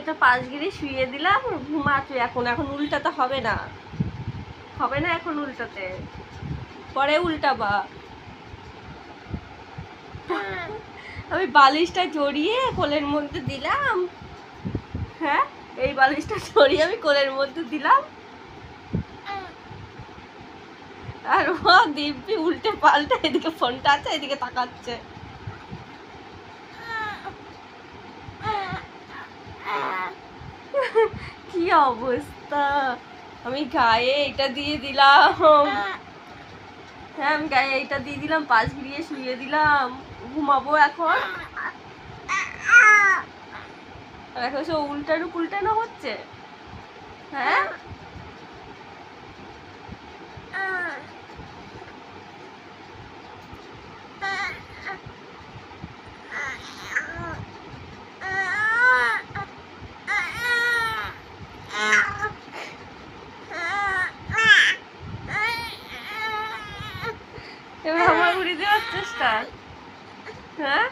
একটা পাশ গিরে শুয়ে দিলাম, ঘুমাচ্ছে এখন। এখন উল্টাতে হবে না, হবে না এখন উল্টাতে, পরে উল্টাবা। আমি বালিশটা জড়িয়ে কোলের মধ্যে দিলাম, হ্যাঁ এই বালিশটা জড়িয়ে আমি কোলের মধ্যে দিলাম, আর ও দিব্যি উল্টে পাল্টে এদিকে ফোনটা আছে এদিকে তাকাচ্ছে। কি অবস্থা! আমি গায়ে এটা দিয়ে দিলাম, হ্যাঁ আমি গায়ে এইটা দিয়ে দিলাম, পাশ ঘিরিয়ে শুয়ে দিলাম, ঘুমাবো এখন। আর এখন সব উল্টানো পুল্টানো হচ্ছে, হ্যাঁ এবার আমার উড়ি দেওয়ার চেষ্টা, হ্যাঁ